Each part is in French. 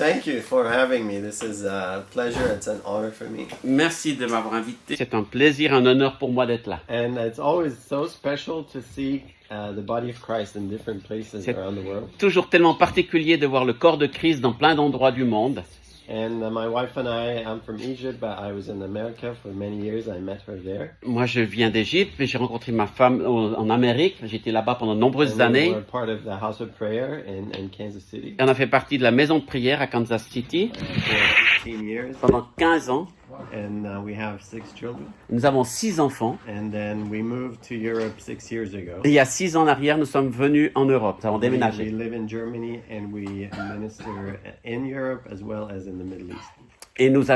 thank you for having me. This is a pleasure. It's an honor for me. Merci de m'avoir invité. C'est un plaisir, un honneur pour moi d'être là. And it's always so special to see the body of Christ in different places C'est around the world. toujours tellement particulier de voir le corps de Christ dans plein d'endroits du monde. And my wife and I'm from Egypt, but I was in America for many years. I met her there. Moi, je viens d'Égypte, mais j'ai rencontré ma femme en Amérique. J'étais là-bas pendant de nombreuses And we années. were part of the House of Prayer in Kansas City Et on a fait partie de la maison de prière à Kansas City for 15 years. pendant 15 ans. And we have 6 children. Nous avons 6 enfants. And then we moved to Europe 6 years ago. Et il y a 6 ans en arrière, nous sommes venus en Europe. Nous avons We déménagé. live in Germany and we minister in Europe as well as in the Middle East. Et nous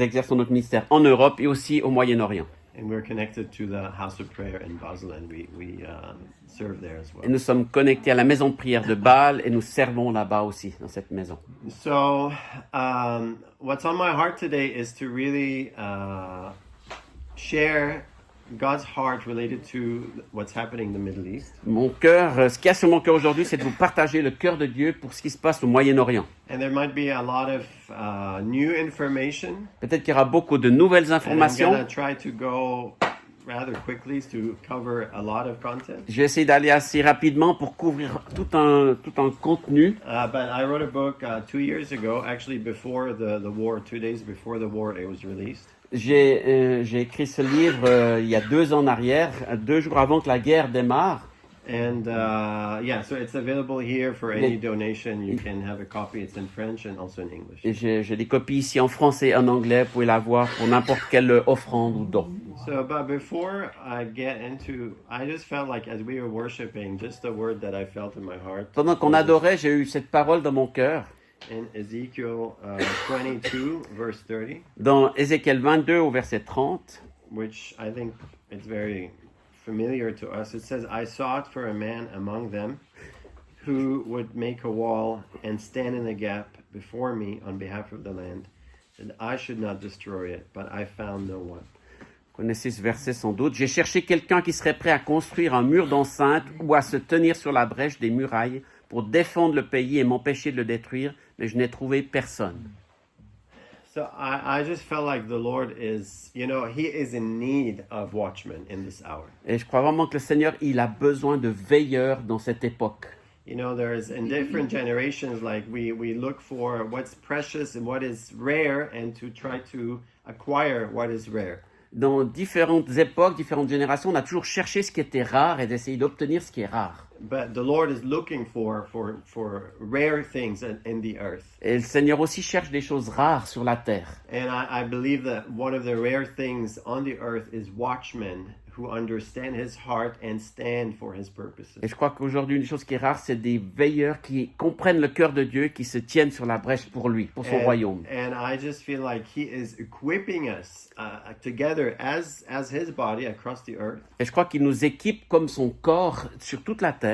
exerçons notre ministère en Europe et aussi au Moyen-Orient. And we're connected to the House of Prayer in Basel, and we serve there as Et well. nous sommes connectés à la maison de prière de Bâle et nous servons là-bas aussi, dans cette maison. So, what's on my heart today is to really share God's heart related to what's happening in the Middle East. Ce qu'il y a sur mon cœur aujourd'hui, c'est de vous partager le cœur de Dieu pour ce qui se passe au Moyen-Orient. And there might be a lot of new information. Peut-être qu'il y aura beaucoup de nouvelles And I'm informations. going to try to go rather quickly to cover a lot of content. Je vais essayer d'aller assez rapidement pour couvrir tout un contenu. But I wrote a book 2 years ago, actually before the war, 2 days before the war it was released. J'ai écrit ce livre il y a 2 ans en arrière, 2 jours avant que la guerre démarre. And so it's available here for any donation. You can have a copy. It's in French and also in English. Et j'ai des copies ici en français et en anglais. Vous pouvez l'avoir pour n'importe quelle offrande ou don. So, but before I get into, I just felt like as we were worshiping, just the word that I felt in my heart. Pendant qu'on adorait, j'ai eu cette parole dans mon cœur. In Ezekiel 22, verse 30, Dans Ézéchiel 22 au verset 30, which I think it's very familiar to us. It says, I sought for a man among them who would make a wall and stand in the gap before me on behalf of the land, that I should not destroy it, but I found no one. vous connaissez ce verset sans doute. J'ai cherché quelqu'un qui serait prêt à construire un mur d'enceinte ou à se tenir sur la brèche des murailles pour défendre le pays et m'empêcher de le détruire, mais je n'ai trouvé personne. So I just felt like the Lord is, He is in need of watchmen in this hour. Et je crois vraiment que le Seigneur, il a besoin de veilleurs dans cette époque. There's in different generations, like we look for what's precious and what is rare and to try to acquire what is rare. Dans différentes époques, différentes générations, on a toujours cherché ce qui était rare et d'essayer d'obtenir ce qui est rare. But the Lord is looking for rare things in the earth. Et le Seigneur aussi cherche des choses rares sur la terre. And I believe that one of the rare things on the earth is watchmen who understand his heart and stand for his purposes. Et je crois qu'aujourd'hui, une chose qui est rare, c'est des veilleurs qui comprennent le cœur de Dieu, qui se tiennent sur la brèche pour lui, pour son royaume. And I just feel like he is equipping us together as his body across the earth. Et je crois qu'il nous équipe comme son corps sur toute la terre,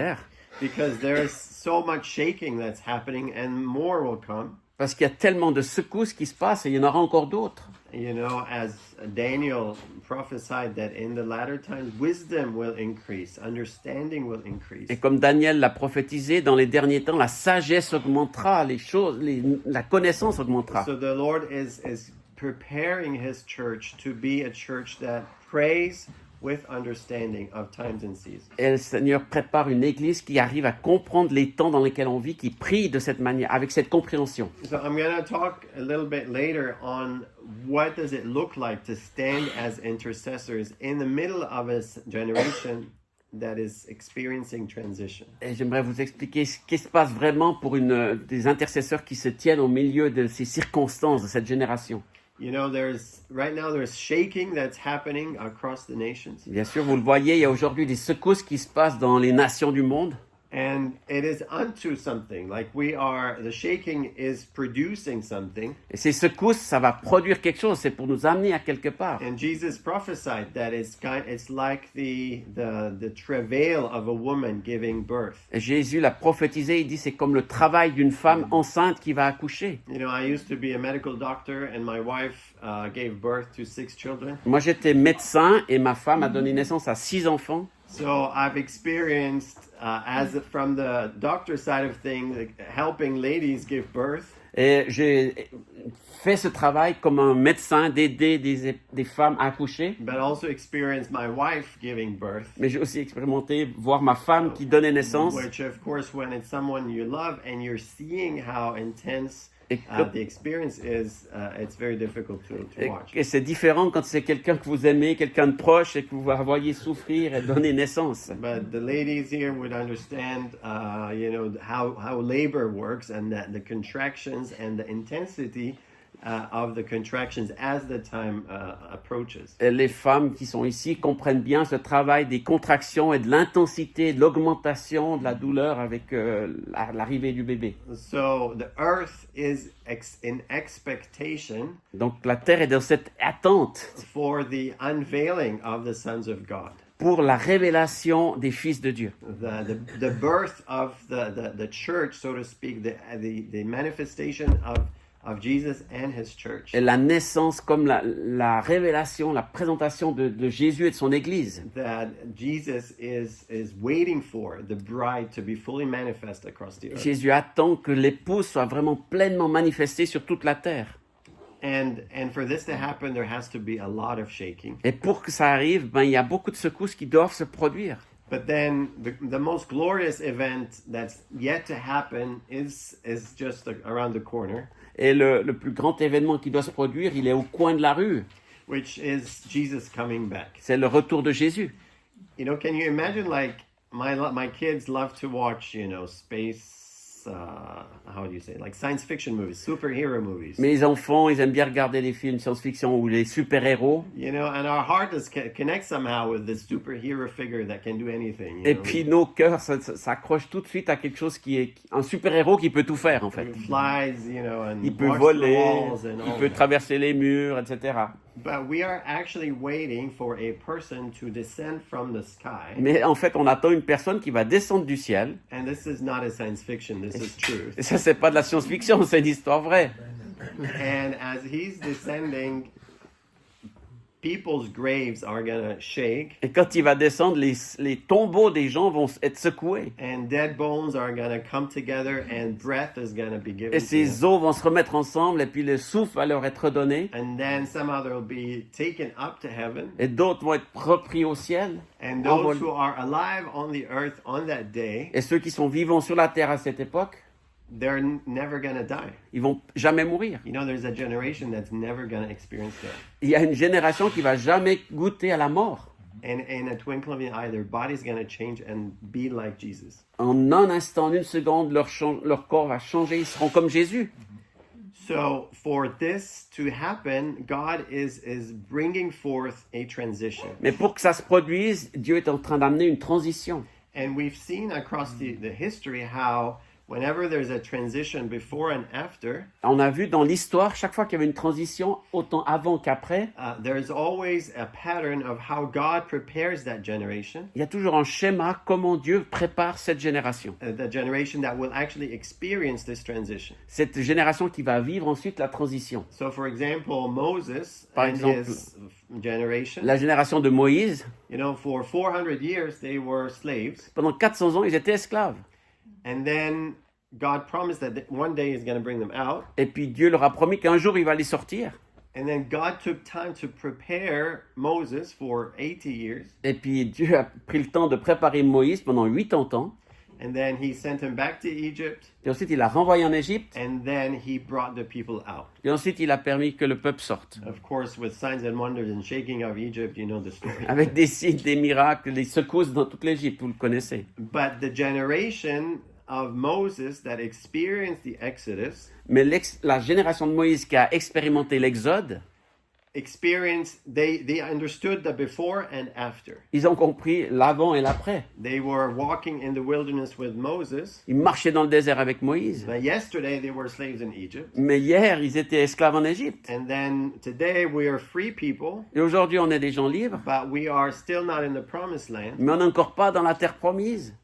Because there is so much shaking that's happening and more will come. parce qu'il y a tellement de secousses qui se passent et il y en aura encore d'autres. As Daniel prophesied that in the latter times, wisdom will increase, understanding will increase. Et comme Daniel l'a prophétisé, dans les derniers temps, la sagesse augmentera, la connaissance augmentera. So the Lord is preparing his church to be a church that prays with understanding of times and seasons. Et le Seigneur prépare une église qui arrive à comprendre les temps dans lesquels on vit, qui prie de cette manière, avec cette compréhension. So I'm going to talk a little bit later on what does it look like to stand as intercessors in the middle of a generation that is experiencing transition. Et j'aimerais vous expliquer ce qui se passe vraiment pour des intercesseurs qui se tiennent au milieu de ces circonstances de cette génération. Right now there's shaking that's happening across the nations. Bien sûr, vous le voyez, il y a aujourd'hui des secousses qui se passent dans les nations du monde. And it is unto something. Like the shaking is producing something. Et ces secousses, ça va produire quelque chose, c'est pour nous amener à quelque part. And Jesus prophesied that it's like the travail of a woman giving birth. Et Jésus l'a prophétisé, il dit c'est comme le travail d'une femme enceinte qui va accoucher. I used to be a medical doctor and my wife gave birth to 6 children. Moi, j'étais médecin et ma femme a donné naissance à 6 enfants. So I've experienced, as from the doctor side of things, like, helping ladies give birth. Et j'ai fait ce travail comme un médecin d'aider des femmes à accoucher. But also experienced my wife giving birth, Mais j'ai aussi expérimenté voir ma femme qui donnait naissance. which of course, when it's someone you love and you're seeing how intense Et, the experience is, it's very difficult to watch. et c'est différent quand c'est quelqu'un que vous aimez, quelqu'un de proche et que vous voyez souffrir et donner naissance. But the ladies here would understand, how labor works and that the contractions and the intensity of the contractions as the time approaches. Et les femmes qui sont ici comprennent bien ce travail des contractions et de l'intensité, de l'augmentation de la douleur avec l'arrivée du bébé. So the earth is in expectation Donc la terre est dans cette attente for the unveiling of the sons of God. pour la révélation des fils de Dieu. The birth of the church, so to speak, the manifestation of Jesus and his church. Et la naissance comme la révélation, la présentation de Jésus et de son Église. That Jesus is waiting for the bride to be fully manifest across the earth. Jésus attend que l'épouse soit vraiment pleinement manifestée sur toute la terre. And for this to happen, there has to be a lot of shaking. Et pour que ça arrive, il y a beaucoup de secousses qui doivent se produire. But then the most glorious event that's yet to happen is just around the corner. Et le plus grand événement qui doit se produire, il est au coin de la rue. Which is Jesus coming back. C'est le retour de Jésus. You know, can you imagine, like, my kids love to watch, space, how do you say, like science fiction movies, superhero movies. Mes enfants, ils aiment bien regarder les films science-fiction ou les super-héros. And our heart is connect somehow with this superhero figure that can do anything. Et puis nos cœurs s'accrochent tout de suite à quelque chose qui est un super-héros qui peut tout faire en fait. It flies, and Il peut walks voler, through walls and il all peut that. traverser les murs, etc. But we are actually waiting for a person to descend from the sky. Mais en fait, on attend une personne qui va descendre du ciel. And this is not a science fiction, this is true. Et ça, c'est pas de la science-fiction, c'est une histoire vraie. And as he's descending, people's graves are gonna shake. Et quand il va descendre, les tombeaux des gens vont être secoués. And dead bones are gonna come together and breath is gonna be given Et to them. ces os vont se remettre ensemble et puis le souffle va leur être donné. And then somehow they'll be taken up to heaven. Et d'autres vont être repris au ciel. And those who are alive on the earth on that day, Et ceux qui sont vivants sur la terre à cette époque, they're never gonna die. ils vont jamais mourir. There's a generation that's never gonna experience that. Il y a une génération qui va jamais goûter à la mort. And in a twinkle of an eye, their body's gonna change and be like Jesus. En un instant, en une seconde, leur corps va changer, ils seront comme Jésus. So for this to happen, God is bringing forth a transition. Mais pour que ça se produise, Dieu est en train d'amener une transition. And we've seen across the history how whenever there's a transition before and after, On a vu dans l'histoire, chaque fois qu'il y avait une transition, autant avant qu'après, there's always a pattern of how God prepares that generation, il y a toujours un schéma comment Dieu prépare cette génération. the generation that will actually experience this transition. Cette génération qui va vivre ensuite la transition. So for example, Moses Par and exemple, his generation, La génération de Moïse, for 400 years they were slaves. pendant 400 ans, ils étaient esclaves. And then God promised that one day he's going to bring them out. Et puis Dieu leur a promis qu'un jour il va les sortir. And then God took time to prepare Moses for 80 years. Et puis Dieu a pris le temps de préparer Moïse pendant 80 ans. And then he sent him back to Egypt. Et ensuite il a renvoyé en Égypte. And then he brought the people out. Et ensuite il a permis que le peuple sorte. Of course, with signs and wonders and shaking of Egypt, you know the story. Avec des signes, des miracles, des secousses dans toute l'Égypte, vous le connaissez. But the generation of Moses that experienced the Exodus Mais la génération de Moïse qui a expérimenté l'Exode, they understood the before and after. ils ont compris l'avant et l'après. They were walking in the wilderness with Moses. Ils marchaient dans le désert avec Moïse. But yesterday they were slaves in Egypt. Mais hier, ils étaient esclaves en Égypte. And then today we are free people, Et aujourd'hui, on est des gens libres, but we are still not in the promised land. mais on n'est encore pas dans la terre promise.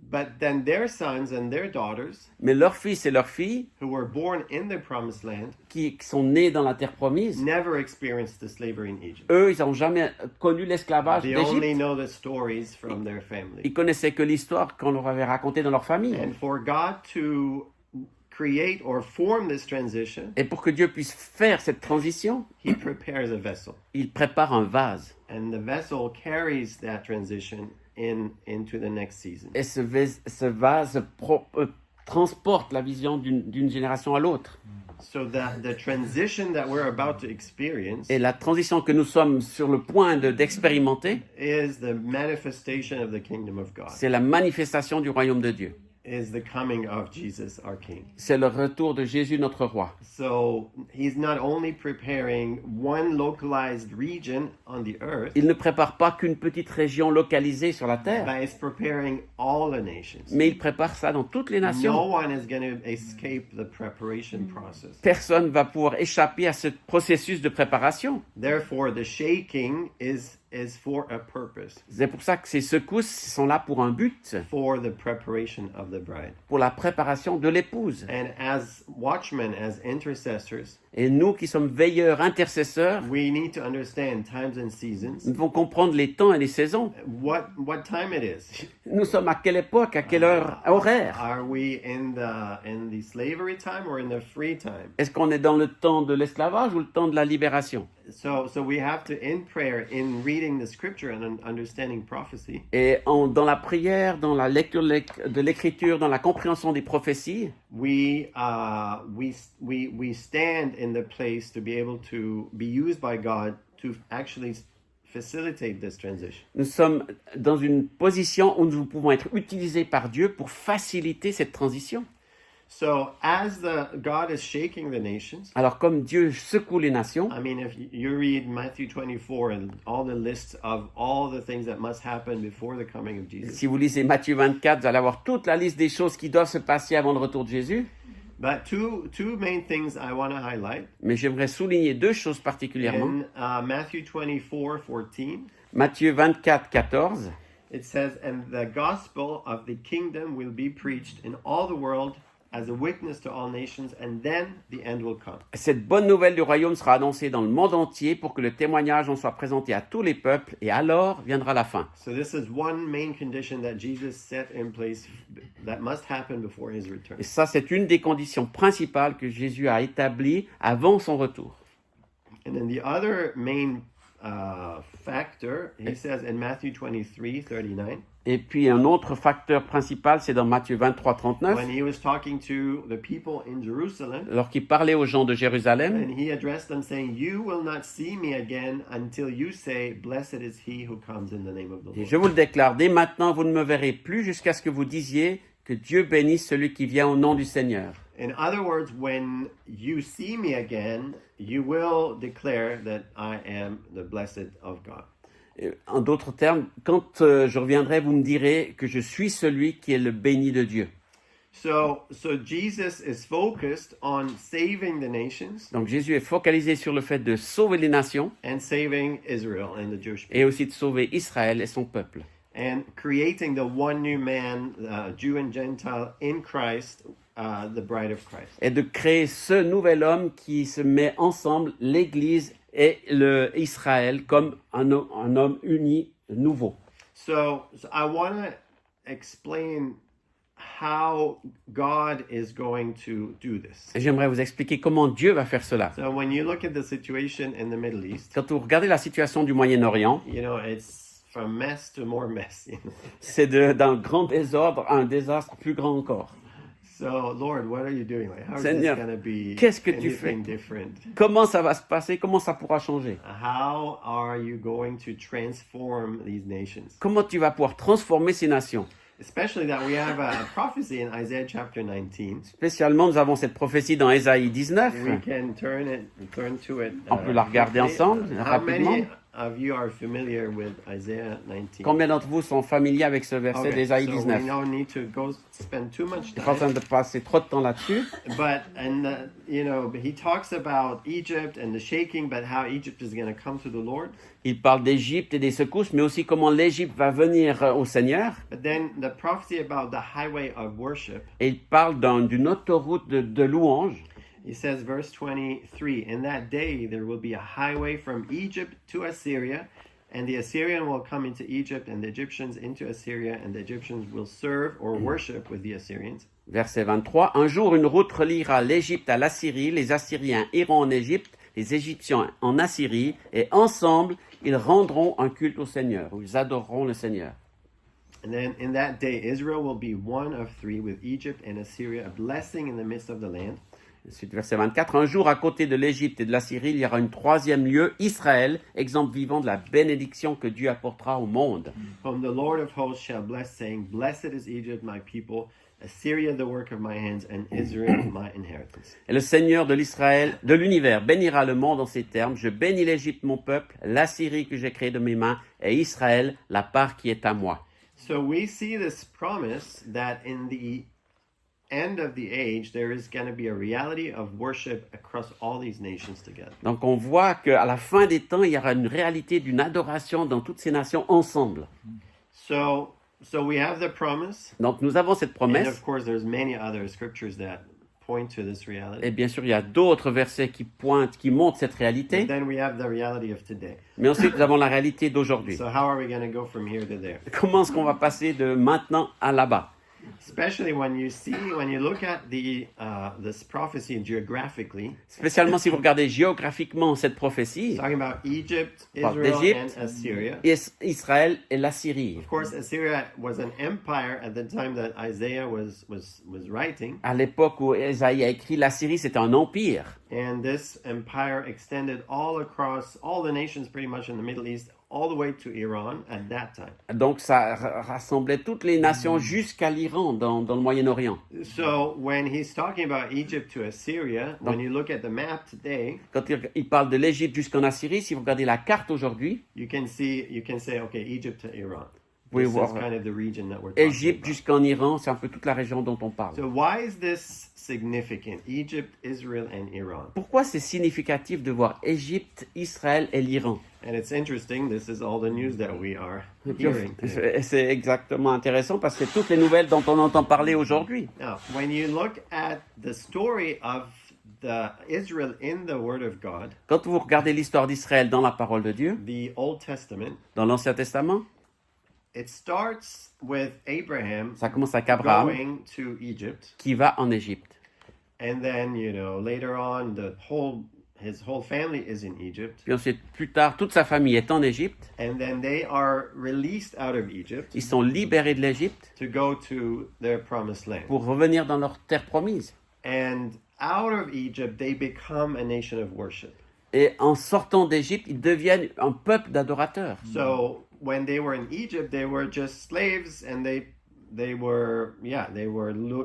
But then their sons and their daughters, Mais leurs fils et leurs filles, who were born in the promised land, qui sont nés dans la terre promise, never experienced the slavery in Egypt. eux, ils n'ont jamais connu l'esclavage They only d'Égypte. know the stories from their family. Ils connaissaient que l'histoire qu'on leur avait racontée dans leur famille. And for God to create or form this transition, Et pour que Dieu puisse faire cette transition, He prepares a vessel. il prépare un vase. And the vessel carries that transition into the next season. Et ce vase transporte la vision d'une génération à l'autre. So that the transition that we're about to experience Et la transition que nous sommes sur le point d'expérimenter, is the manifestation of the kingdom of God, c'est la manifestation du royaume de Dieu. is the coming of Jesus our King. C'est le retour de Jésus, notre roi. So He's not only preparing one localized region on the earth, Il ne prépare pas qu'une petite région localisée sur la terre, but He's preparing all the nations. mais il prépare ça dans toutes les No nations. one is going to escape the preparation process. Personne ne va pouvoir échapper à ce processus de préparation. Therefore, the shaking is for a purpose, C'est pour ça que ces secousses sont là pour un but, for the preparation of the bride. pour la préparation de l'épouse. And as watchmen, as intercessors, Et nous qui sommes veilleurs, intercesseurs, we need to understand times and seasons. nous devons comprendre les temps et les saisons. What time it is. Nous sommes à quelle époque, à quelle heure horaire? Are we in the slavery time or in the free time? Est-ce qu'on est dans le temps de l'esclavage ou le temps de la libération? So we have to, in prayer, in reading the scripture and understanding prophecy, Et dans la prière, dans la lecture de l'écriture, dans la compréhension des prophéties, we stand in the place to be able to be used by God to actually facilitate this transition. nous sommes dans une position où nous pouvons être utilisés par Dieu pour faciliter cette transition. So as God is shaking the nations, Alors comme Dieu secoue les nations, I mean, if you read Matthew 24 and all the lists of all the things that must happen before the coming of Jesus. si vous lisez Matthieu 24, vous allez avoir toute la liste des choses qui doivent se passer avant le retour de Jésus. But two main things I want to highlight. Mais j'aimerais souligner deux choses particulièrement. In Matthew 24:14, Matthieu 24, 14. it says, "And the gospel of the kingdom will be preached in all the world as a witness to all nations, and then the end will come." Cette bonne nouvelle du royaume sera annoncée dans le monde entier pour que le témoignage en soit présenté à tous les peuples, et alors viendra la fin. So this is one main condition that Jesus set in place that must happen before his return. Et ça, c'est une des conditions principales que Jésus a établies avant son retour. And then the other main factor, he says in Matthew 23:39, Et puis un autre facteur principal, c'est dans Matthieu 23, 39, when he was talking to the people in Jerusalem, lorsqu'il parlait aux gens de Jérusalem, and he addressed them saying, "You will not see me again until you say, 'Blessed is he who comes in the name of the et Lord.'" je vous le déclare, dès maintenant, vous ne me verrez plus jusqu'à ce que vous disiez que Dieu bénisse celui qui vient au nom du Seigneur. In other words, when you see me again, you will declare that I am the blessed of God. En d'autres termes, quand je reviendrai, vous me direz que je suis celui qui est le béni de Dieu. So Jesus is focused on saving the nations Donc Jésus est focalisé sur le fait de sauver les nations and saving Israel and the Jewish people, et aussi de sauver Israël et son peuple. and creating the one new man, Jew and Gentile, in Christ, the bride of Christ. Et de créer ce nouvel homme qui se met ensemble, l'Église et Israël, comme un homme uni, nouveau. So I want to explain how God is going to do this. Et j'aimerais vous expliquer comment Dieu va faire cela. So when you look at the situation in the Middle East, Quand vous regardez la situation du Moyen-Orient, you know, it's from mess to more mess. c'est d'un grand désordre à un désastre plus grand encore. So, Lord, what are you doing? Like, how is Seigneur, this going to be qu'est-ce que tu fais? anything different? Comment ça va se passer? Comment ça pourra changer? How are you going to transform these nations? Comment tu vas pouvoir transformer ces nations? Especially that we have a prophecy in Isaiah chapter 19. Spécialement, nous avons cette prophétie dans Ésaïe 19. We can turn to it. On peut la regarder quickly. ensemble, How rapidement. of you are familiar with Isaiah 19? Combien d'entre vous sont familiers avec ce verset Okay, d'Ésaïe so we 19? don't need to go spend too much Je n'ai pas besoin time. de passer trop de temps là-dessus. But he talks about Egypt and the shaking, but how Egypt is going to come to the Lord. Il parle d'Égypte et des secousses, mais aussi comment l'Égypte va venir au Seigneur. But then the prophecy about the highway of worship. Et il parle d'une autoroute de louange. He says, verse 23, in that day there will be a highway from Egypt to Assyria, and the Assyrian will come into Egypt, and the Egyptians into Assyria, and the Egyptians will serve or worship with the Assyrians. Verset 23. Un jour, une route reliera l'Égypte à l'Assyrie. Les Assyriens iront en Égypte, les Égyptiens en Assyrie, et ensemble, ils rendront un culte au Seigneur, ou ils adoreront le Seigneur. And then in that day, Israel will be one of three with Egypt and Assyria, a blessing in the midst of the land. Ensuite, verset 24. Un jour, à côté de l'Égypte et de l'Assyrie, il y aura une troisième lieu, Israël, exemple vivant de la bénédiction que Dieu apportera au monde. Whom the Lord of hosts shall bless, saying, Blessed is Egypt, my people, Assyria, the work of my hands, and Israel, my inheritance. Et le Seigneur de l'Israël, de l'univers, bénira le monde en ces termes. Je bénis l'Égypte, mon peuple, l'Assyrie que j'ai créée de mes mains, et Israël, la part qui est à moi. So we see this promise that in the end of the age, there is going to be a reality of worship across all these nations together. Donc on voit qu'à la fin des temps, il y aura une réalité d'une adoration dans toutes ces nations ensemble. So we have the promise, Donc nous avons cette and promesse. of course, there's many other scriptures that point to this reality. Et bien sûr, il y a d'autres versets qui pointent, qui montrent cette But réalité. then we have the reality of today. Mais ensuite, nous avons la réalité d'aujourd'hui. So how are we going to go from here to there? Comment est-ce qu'on va passer de maintenant à là-bas? Especially when you look at this prophecy geographically, Spécialement si vous regardez géographiquement cette prophétie, talking about Egypt, Parle Israel, d'Égypte. and Assyria. Israël et la Syrie. Of course, Assyria was an empire at the time that Isaiah was writing, À l'époque où Ésaïe a écrit, la Syrie c'était un empire. and this empire extended all across all the nations pretty much in the Middle East, all the way to Iran at that time. Donc ça rassemblait toutes les nations jusqu'à l'Iran dans le Moyen-Orient. So when he's talking about Egypt to Assyria, when you look at the map today, Quand il parle de l'Égypte jusqu'en Assyrie, si vous regardez la carte aujourd'hui, you can say, okay, Egypt to Iran. Oui, This is voir. kind of the region that we're talking Égypte about. jusqu'en Iran, c'est un peu toute la région dont on parle. So why is this significant? Egypt, Israel, and Iran. Pourquoi c'est significatif de voir Égypte, Israël et l'Iran? And it's interesting. This is all the news that we are hearing today. Et c'est exactement intéressant parce que c'est toutes les nouvelles dont on entend parler aujourd'hui. Now, when you look at the story of the Israel in the Word of God, Quand vous regardez l'histoire d'Israël dans la parole de Dieu, the Old Testament, dans l'Ancien Testament, it starts with Abraham ça commence avec Abraham going to Egypt, qui va en Égypte. and then later on his whole family is in Egypt, Puis ensuite, plus tard, toute sa famille est en Égypte. and then they are released out of Egypt Ils sont libérés de l'Égypte to go to their promised land. pour revenir dans leur terre promise. And out of Egypt, they become a nation of worship. Et en sortant d'Égypte, ils deviennent un peuple d'adorateurs. So when they were in Egypt, they were just slaves, and they were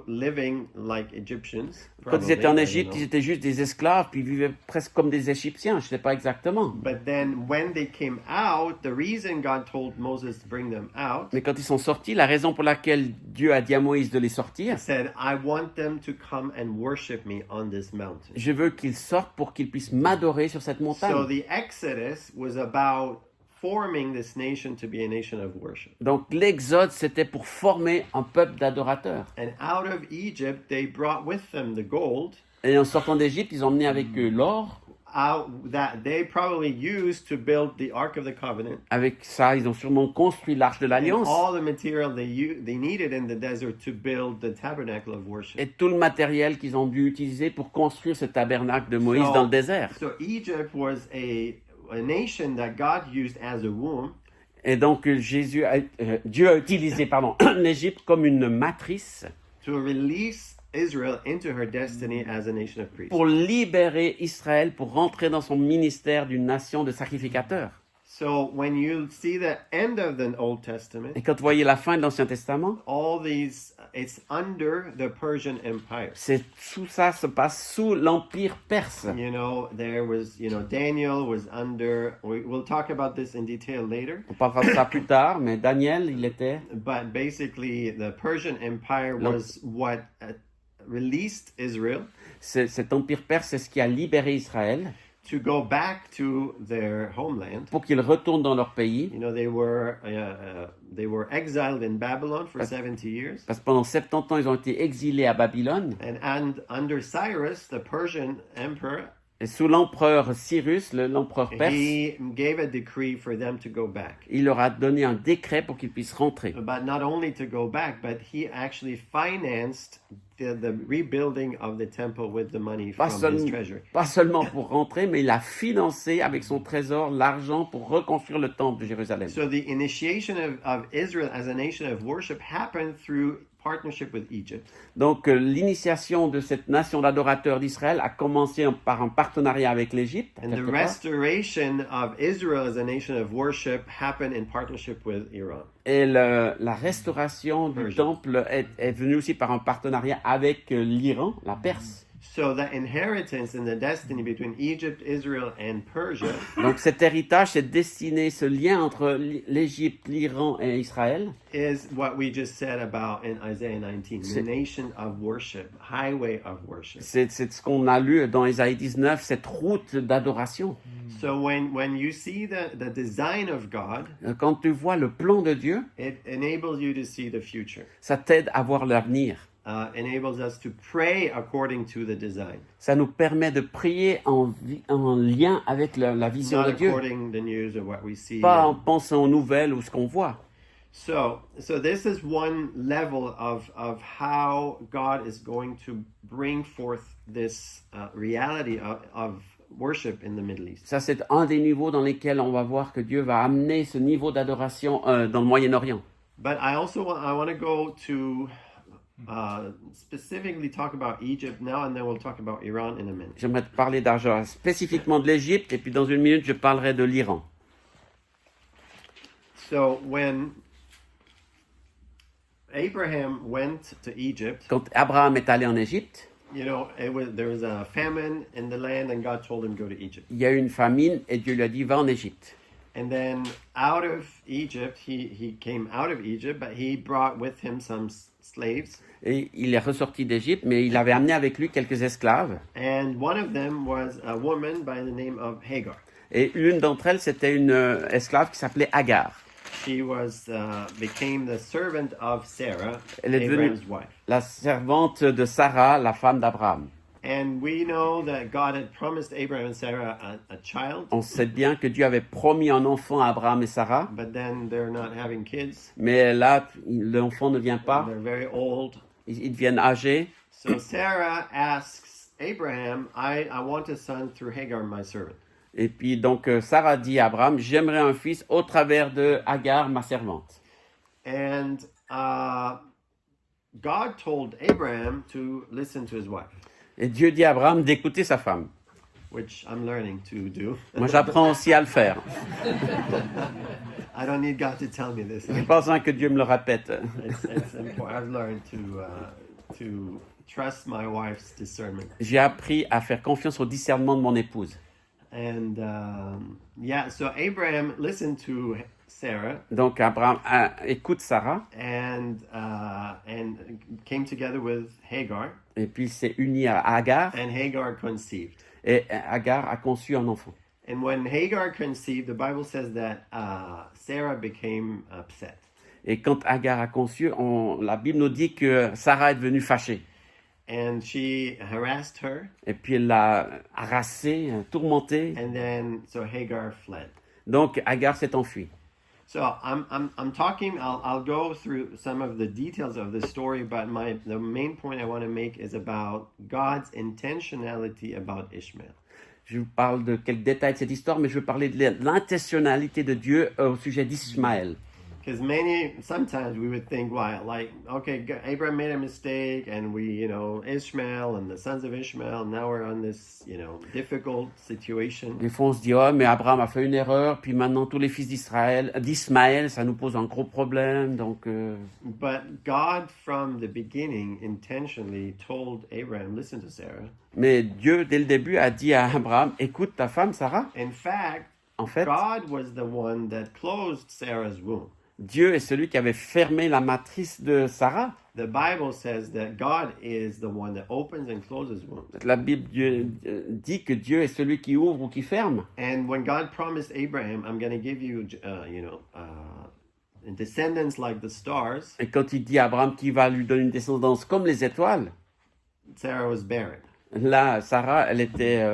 living like Egyptians. Quand ils étaient en probably, I Égypte, don't ils know. étaient juste des esclaves, puis ils vivaient presque comme des Égyptiens, je ne sais pas exactement. But then when they came out, the reason God told Moses to bring them out, Mais quand ils sont sortis, la raison pour laquelle Dieu a dit à Moïse de les sortir, he said, I want them to come and worship me on this mountain. je veux qu'ils sortent pour qu'ils puissent m'adorer sur cette So montagne. the Exodus was about forming this nation to be a nation of worship. Donc l'Exode, c'était pour former un peuple d'adorateurs. And out of Egypt, they brought with them the gold Et en sortant d'Égypte, ils ont emmené avec eux l'or. that they probably used to build the Ark of the Covenant. Avec ça, ils ont sûrement construit l'arche de And l'Alliance. all the material they needed in the desert to build the tabernacle of worship. Et tout le matériel qu'ils ont dû utiliser pour construire ce tabernacle de Moïse So- dans le désert. So Egypt was a nation that God used as a womb Et donc Dieu a utilisé l'Égypte comme une matrice to release Israel into her destiny as a nation of priests. pour libérer Israël, pour rentrer dans son ministère d'une nation de sacrificateurs. So when you see the end of the Old Testament, Et quand vous voyez la fin de l'Ancien Testament, all these it's under the Persian Empire. Tout ça se passe sous l'Empire perse. There was, Daniel was under, we'll talk about this in detail later. On parlera de ça plus tard, mais Daniel, il était... But basically, the Persian Empire was what released Israel. Cet empire perse, c'est ce qui a libéré Israël. To go back to their homeland. Pour qu'ils retournent dans leur pays. They were exiled in Babylon for 70 years. Parce que pendant 70 ans, ils ont été exilés à Babylone. And under Cyrus, the Persian emperor, et sous l'empereur Cyrus, l'empereur perse, he gave a decree for them to go back. Il leur a donné un décret pour qu'ils puissent rentrer. But not only to go back, but he actually financed the rebuilding of the temple with the money from his treasury. Pas seulement pour rentrer, mais il a financé avec son trésor l'argent pour reconstruire le temple de Jérusalem. So the initiation of Israel as a nation of worship happened through partnership with Egypt. Donc l'initiation de cette nation d'adorateurs d'Israël a commencé par un partenariat avec l'Égypte. And the restoration of Israel as a nation of worship happened in partnership with Iran. Et la restauration du temple est venue aussi par un partenariat avec l'Iran, la Perse. So the inheritance and the destiny between Egypt, Israel, and Persia. Donc cet héritage, cette destinée, ce lien entre l'Égypte, l'Iran et Israël. Is what we just said about in Isaiah 19, the nation of worship, highway of worship. C'est ce qu'on a lu dans Isaïe 19, cette route d'adoration. So when you see the design of God, quand tu vois le plan de Dieu, it enables you to see the future. Ça t'aide à voir l'avenir. Enables us to pray according to the design. Ça nous permet de prier en lien avec la vision de Dieu. According the news of what we see. Pas en pensant aux nouvelles ou ce qu'on voit. So this is one level of how God is going to bring forth this reality of worship in the Middle East. Ça, c'est un des niveaux dans lesquels on va voir que Dieu va amener ce niveau d'adoration dans le Moyen-Orient. But I want to go to specifically talk about Egypt now, and then we'll talk about Iran in a minute. J'aimerais te parler d'argent spécifiquement de l'Égypte, et puis dans une minute, je parlerai de l'Iran. So when Abraham went to Egypt, quand Abraham est allé en Égypte, there was a famine in the land, and God told him to go to Egypt. Il y a eu une famine, et Dieu lui a dit, va en Égypte. And then out of Egypt, he came out of Egypt, but he brought with him some slaves. Et il est ressorti d'Égypte, mais il avait amené avec lui quelques esclaves. And one of them was a woman by the name of Hagar. Et l'une d'entre elles, c'était une esclave qui s'appelait Agar. She became the servant of Sarah, Elle est devenue Abraham's wife. La servante de Sarah, la femme d'Abraham. And we know that God had promised Abraham and Sarah a child. On sait bien que Dieu avait promis un enfant à Abraham et Sarah. But then they're not having kids. Mais là, l'enfant ne vient pas. They're very old. Ils deviennent âgés. So Sarah asks Abraham, I want a son through Hagar, my servant. Et puis donc Sarah dit à Abraham, j'aimerais un fils au travers de Agar, ma servante. And God told Abraham to listen to his wife. Et Dieu dit à Abraham d'écouter sa femme. Which I'm learning to do. Moi, j'apprends aussi à le faire. I don't need God to tell me this. Je n'ai pas besoin que Dieu me le répète. It's important. I've learned to trust my wife's discernment. J'ai appris à faire confiance au discernement de mon épouse. And so Abraham listened to Sarah. Donc Abraham écoute Sarah. And came together with Hagar. Et puis il s'est uni à Agar. And Hagar conceived. Et Agar a conçu un enfant. And when Hagar conceived, the Bible says that Sarah became upset. Et quand Agar a conçu, la Bible nous dit que Sarah est devenue fâchée. And she harassed her. Et puis elle l'a harassée, tourmentée. And then so Hagar fled. Donc Agar s'est enfuie. So I'm talking. I'll go through some of the details of the story, but the main point I want to make is about God's intentionality about Ishmael. Je vous parle de quelques détails de cette histoire, mais je veux parler de l'intentionnalité de Dieu au sujet d'Ismaël. Because sometimes we would think, why, like, okay, Abraham made a mistake, and Ishmael and the sons of Ishmael, now we're on this, difficult situation. Des fois, on se dit, oh, mais Abraham a fait une erreur, puis maintenant tous les fils d'Ismaël, ça nous pose un gros problème, donc... But God, from the beginning, intentionally told Abraham, listen to Sarah. Mais Dieu, dès le début, a dit à Abraham, écoute ta femme, Sarah. In fact, En fait, God was the one that closed Sarah's womb. Dieu est celui qui avait fermé la matrice de Sarah. The Bible says that God is the one that opens and closes wombs. La Bible dit que Dieu est celui qui ouvre ou qui ferme. And when God promised Abraham, I'm going to give you, descendants like the stars, Et quand il dit à Abraham qu'il va lui donner une descendance comme les étoiles, Sarah was barren. là, Sarah, elle était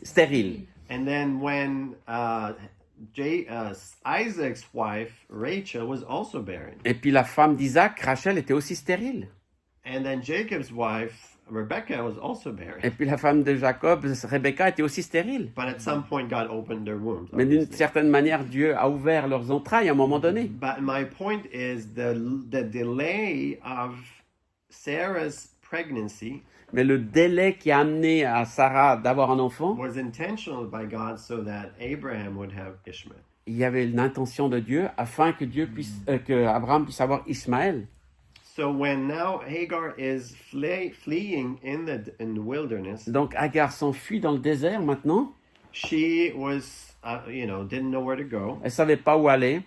stérile. And then when Isaac's wife, Rachel, was also barren. Et puis la femme d'Isaac, Rachel, était aussi stérile. And then Jacob's wife, Rebecca, was also Et barren. puis la femme de Jacob, Rebecca, était aussi stérile. But at some point, God opened their wombs. Mais d'une obviously. certaine manière, Dieu a ouvert leurs entrailles à un moment donné. But my point is the delay of Sarah's pregnancy Mais le délai qui a amené à Sarah d'avoir un enfant, was intentional by God so that Abraham would have Ishmael. il y avait une intention de Dieu afin que que Abraham puisse avoir Ismaël. So when now Hagar is fleeing in the wilderness, Donc Agar s'enfuit dans le désert maintenant. she was, didn't know where to go. Elle savait pas où aller.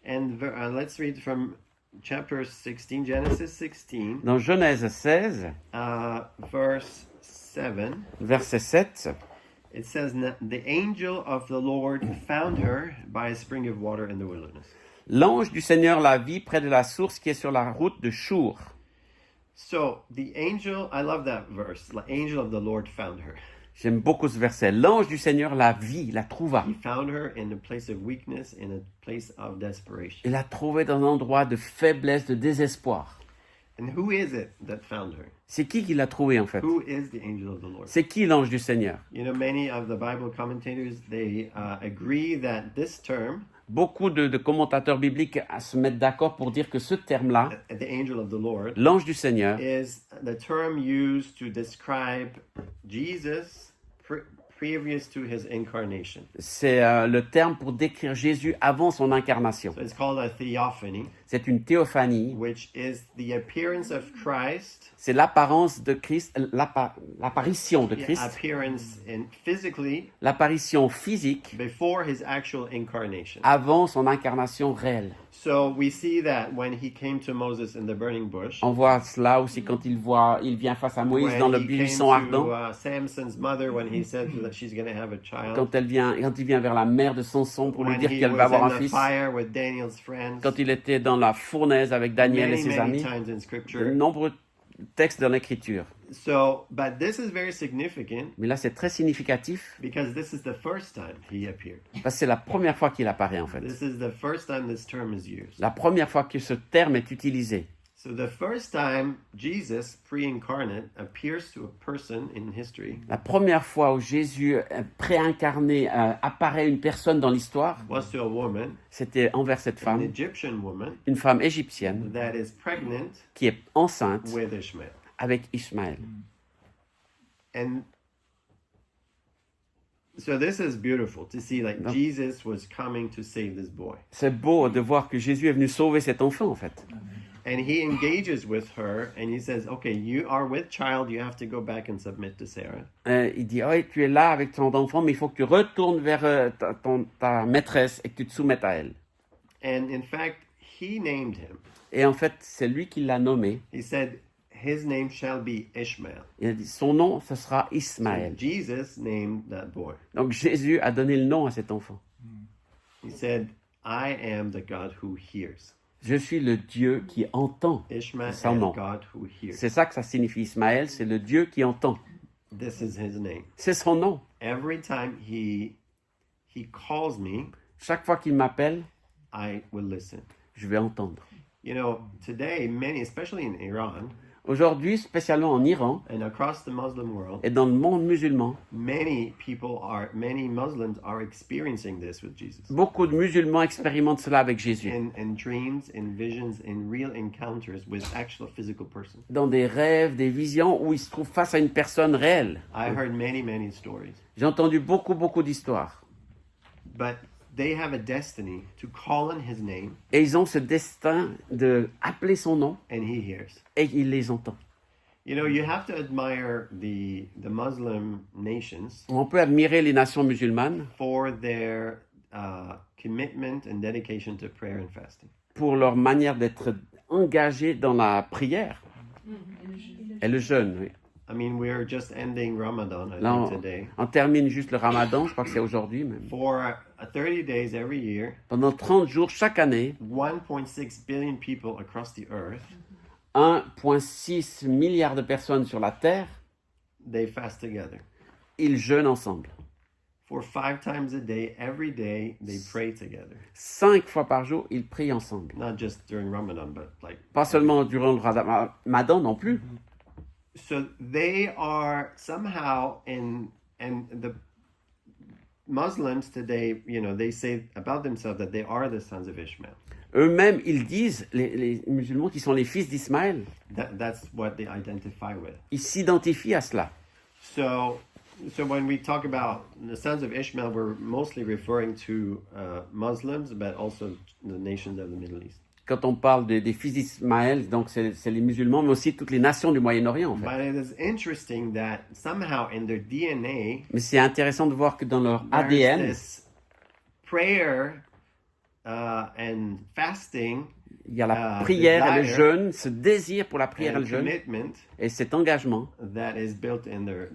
And let's read from chapter 16, Genesis 16, Dans Genèse 16, verse 7. verset 7, It says, the angel of the Lord found her by a spring of water in the wilderness. l'ange du Seigneur la vit près de la source qui est sur la route de Chour. So the angel, I love that verse. The angel of the Lord found her. J'aime beaucoup ce verset. L'ange du Seigneur la vit, la trouva. He found her in a place of weakness, in a place of desperation. Il l'a trouvée dans un endroit de faiblesse, de désespoir. And who is it that found her? C'est qui l'a trouvée en fait? Who is the angel of the Lord? C'est qui l'ange du Seigneur? Many of the Bible commentators, they agree that this term, Beaucoup de commentateurs bibliques se mettent d'accord pour dire que ce terme-là, the angel of the Lord, l'ange du Seigneur, is the term used to describe Jesus previous to his incarnation. c'est le terme pour décrire Jésus avant son incarnation. So it's called a theophany, C'est une théophanie, which is the appearance of Christ, c'est l'apparence de Christ, l'apparition de Christ, appearance physically l'apparition physique before his actual incarnation. avant son incarnation réelle. So we see that when he came to Moses in the burning bush, On voit cela aussi quand il vient face à Moïse dans when le he came buisson ardent, to Samson's mother when he said that she's going to have a child, quand il vient vers la mère de Samson pour lui when dire he qu'elle va was avoir in un the fils, fire with Daniel's friends, quand il était dans la fournaise avec Daniel et many, ses many amis, times in de scripture. nombreux textes dans l'Écriture. So, but this is very significant Mais là, c'est très significatif because this is the first time he appeared. parce que c'est la première fois qu'il apparaît en fait. This is the first time this term is used. La première fois que ce terme est utilisé. So the first time Jesus, pre-incarnate, appears to a person in history La première fois où Jésus préincarné apparaît une personne dans l'histoire, was to a woman, c'était envers cette an femme, Egyptian woman, une femme égyptienne that is pregnant qui est enceinte with Ishmael. avec Ismaël. And so this is beautiful to see, like, No. Jesus was coming to save this boy. C'est beau de voir que Jésus est venu sauver cet enfant en fait. And he engages with her and he says, okay, you are with child, you have to go back and submit to Sarah. Il dit, oh, tu es là avec ton enfant, mais il faut que tu retournes vers ta maîtresse et que tu te soumettes à elle. And in fact, he named him. Et en fait, c'est lui qui l'a nommé. He said, his name shall be Ishmael. Il a dit, son nom, ce sera So Ismaël. Jesus named that boy. Donc Jésus a donné le nom à cet enfant. He said, I am the God who hears. Je suis le Dieu qui entend. Ishmael Son nom. is God who hears. C'est ça que ça signifie Ismaël, c'est le Dieu qui entend. This is his name. C'est son nom. Every time he calls me, Chaque fois qu'il m'appelle, I will listen. je vais entendre. Today, many, especially in Iran, Aujourd'hui, spécialement en Iran and across the Muslim world, et dans le monde musulman, many Muslims are experiencing this with Jesus. beaucoup de musulmans expérimentent cela avec Jésus. In dreams, in visions, in real encounters with actual physical persons. Dans des rêves, des visions où ils se trouvent face à une personne réelle. I heard many stories. J'ai entendu beaucoup d'histoires. But they have a destiny to call on his name, Et ils ont ce destin de appeler son nom and he hears. et il les entend. You know, you have to admire the Muslim nations On peut admirer les nations musulmanes for their commitment and dedication to prayer and fasting. pour leur manière d'être engagés dans la prière et le jeûne. Oui. I mean, we are just ending Ramadan, I Là, think, today. on termine juste le ramadan, je crois que c'est aujourd'hui même. For 30 days every year, Pendant 30 jours chaque année, 1.6 billion people across the earth, 1,6 milliard de personnes sur la Terre, they fast together. ils jeûnent ensemble. For 5 times a day, every day, they pray together. 5 fois par jour, ils prient ensemble. Not just during Ramadan, but like... Pas seulement durant le ramadan non plus. So they are somehow and the Muslims today, you know, they say about themselves that they are the sons of Ishmael. Eux-mêmes, ils disent, les musulmans qui sont les fils d'Ismaël, That's what they identify with. ils s'identifient à cela. So when we talk about the sons of Ishmael, we're mostly referring to Muslims, but also the nations of the Middle East. Quand on parle des fils d'Ismaël, donc c'est les musulmans, mais aussi toutes les nations du Moyen-Orient, en fait. But it is interesting that somehow in their DNA, Mais c'est intéressant de voir que dans leur there's ADN, this prayer and fasting il y a la the prière et le desire jeûne, ce désir pour la prière et and le jeûne, commitment et cet engagement. that is built in their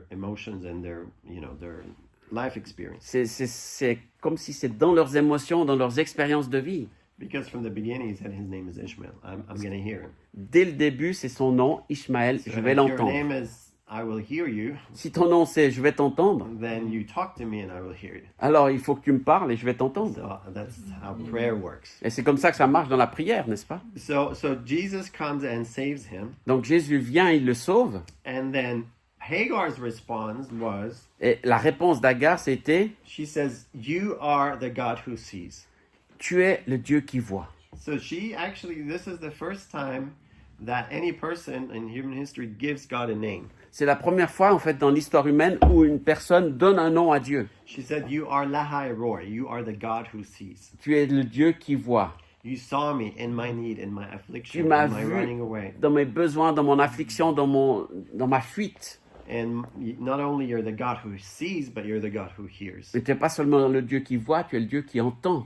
emotions and their life experience. C'est comme si c'est dans leurs émotions, dans leurs expériences de vie. Because from the beginning he said his name is Ishmael. I'm going to hear him. Dès le début, c'est son nom, Ishmaël, So je if vais your l'entendre. name is I will hear you, Si ton nom c'est je vais t'entendre, then you talk to me and I will hear you. alors il faut que tu me parles et je vais t'entendre. So that's how prayer works. Et c'est comme ça que ça marche dans la prière, n'est-ce pas? So Jesus comes and saves him, Donc Jésus vient, il le sauve. and then Hagar's response was, Et la réponse d'Agar, c'était she says, "You are the God who sees." tu es le Dieu qui voit. So this is the first time that any person in human history gives God a name. C'est la première fois, en fait, dans l'histoire humaine où une personne donne un nom à Dieu. She said, "You are Lahai Roy. You are the God who sees. Tu es le Dieu qui voit. You saw me in my need, in my Tu affliction, m'as in my vu running away. dans mes besoins, dans mon affliction, dans ma fuite. And not only you're the God who sees, but you're the God who hears." Mais tu n'es pas seulement le Dieu qui voit, tu es le Dieu qui entend.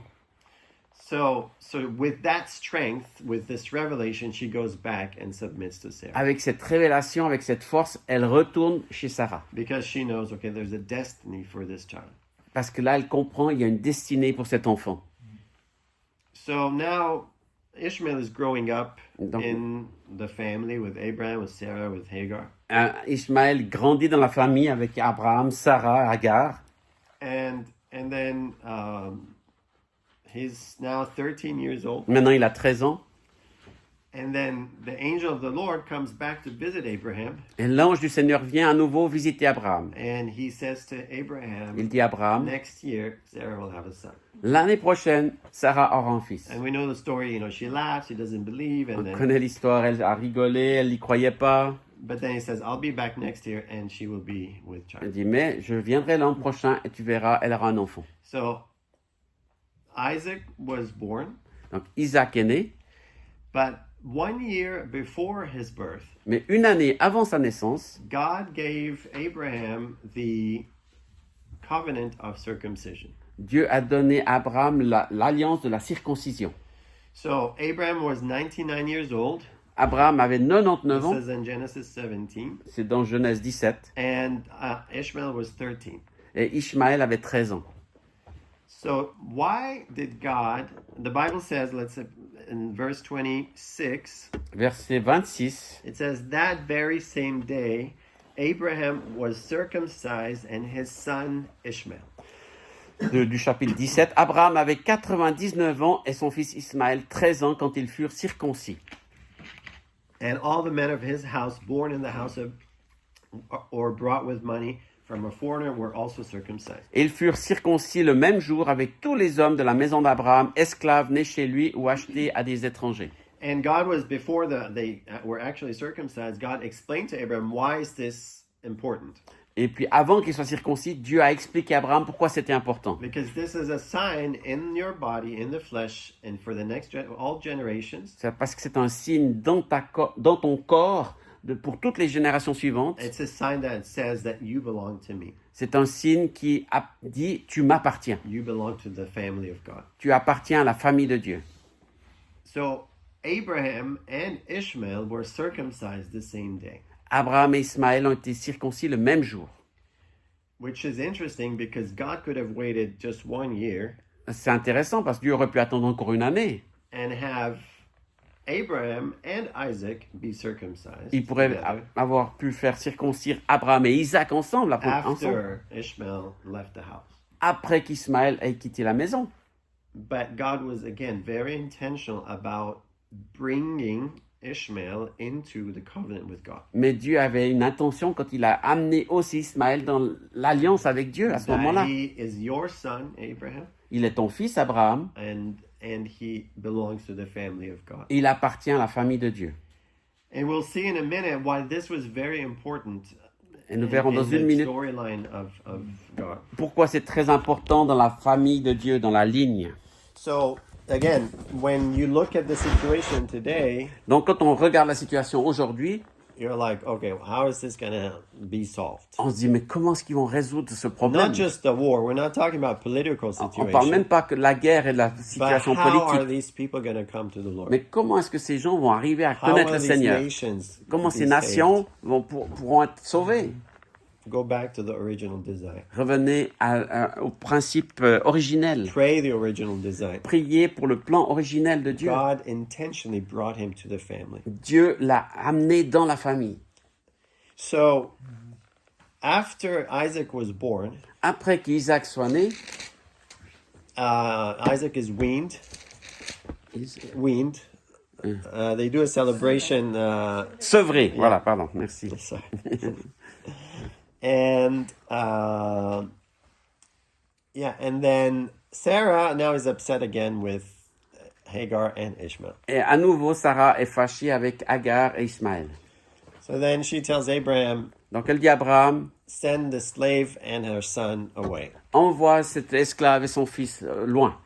So with that strength, with this revelation, she goes back and submits to Sarah. Avec cette révélation, avec cette force, elle retourne chez Sarah. Because she knows, okay, there's a destiny for this child. Parce que là, elle comprend, il y a une destinée pour cet enfant. So now Ishmael is growing up Donc- in the family with Abraham, with Sarah, with Hagar. Ishmaël grandit dans la famille avec Abraham, Sarah, Agar. And then he's now 13 years old. Maintenant, il a 13 ans. And then the angel of the Lord comes back to visit Abraham. Et l'ange du Seigneur vient à nouveau visiter Abraham. And he says to Abraham, Il dit à Abraham, next year, Sarah will have a son. l'année prochaine, Sarah aura un fils. And we know the story, she laughs, she doesn't believe. And On then, connaît l'histoire, elle a rigolé, elle n'y croyait pas. but then he says, I'll be back next year and she will be with Elle child. dit, mais je viendrai l'an prochain et tu verras, elle aura un enfant. So Isaac was born, Donc Isaac est né, but 1 year before his birth, mais une année avant sa naissance, God gave Abraham the covenant of circumcision. Dieu a donné à Abraham l'alliance de la circoncision. So Abraham was 99 years old. Abraham avait 99 This ans, is in Genesis 17. c'est dans Genèse 17, And Ishmael was 13. et Ishmaël avait 13 ans. So why did God, the Bible says, let's say in verse 26, Verset 26, it says, that very same day, Abraham was circumcised and his son Ishmael. du chapitre 17, Abraham avait 99 ans et son fils Ismaël 13 ans quand ils furent circoncis. And all the men of his house, born in the house of, or brought with money from a foreigner, were also circumcised. Et ils furent circoncis le même jour avec tous les hommes de la maison d'Abraham, esclaves nés chez lui ou achetés à des étrangers. And God was, before they were actually circumcised, God explained to Abraham, why is this important? Et puis avant qu'ils soient circoncis, Dieu a expliqué à Abraham pourquoi c'était important. Because this is a sign in your body, in the flesh, and for the next all generations. C'est parce que c'est un signe dans ton corps pour toutes les générations suivantes. It's a sign that says that you belong to me. C'est un signe qui dit « tu m'appartiens You belong to the family of God. ». Tu appartiens à la famille de Dieu. So Abraham and Ishmael were circumcised the same day. Abraham et Ismaël ont été circoncis le même jour. Which is interesting because God could have waited just 1 year C'est intéressant parce que Dieu aurait pu attendre encore une année. and have Abraham and Isaac be circumcised Il pourrait together avoir pu faire circoncire Abraham et Isaac ensemble, after Ishmael left the house. après qu'Ismaël ait quitté la maison. But God was again very intentional about bringing Ishmael into the covenant with God. Mais Dieu avait une intention quand il a amené aussi Ismaël dans l'alliance avec Dieu à ce That moment-là. he is your son, Abraham, Il est ton fils Abraham, and he belongs to the family of God. il appartient à la famille de Dieu. And we'll see in a minute why this was very important Et nous verrons dans in une the minute storyline of God. pourquoi c'est très important dans la famille de Dieu, dans la ligne. So again, when you look at the situation today, Donc quand on regarde la situation aujourd'hui, you're like, okay, how is this going to be solved? on se dit mais comment est-ce qu'ils vont résoudre ce problème? Not just the war. We're not talking about political On parle situation. même pas que de la guerre et de la But situation how are politique. these people going to come to the Lord? Mais comment est-ce que ces gens vont arriver à How connaître will le these Seigneur? nations Comment be ces nations pourront être sauvées? saved? Go back to the original design. Revenez au principe originel. Pray the original design. Priez pour le plan originel de Dieu. God intentionally brought him to the family. Dieu l'a amené dans la famille. So, after Isaac was born, Après qu'Isaac soit né, Isaac is weaned. Weaned. They do a celebration. sevré. Voilà, pardon, merci. Sorry. And and then Sarah now is upset again with Hagar and Ishmael. Et à nouveau, Sarah est fâchée avec Agar et Ismaël. So then she tells Abraham, Donc elle dit à Abraham, send the slave and her son away. envoie cet esclave et son fils loin.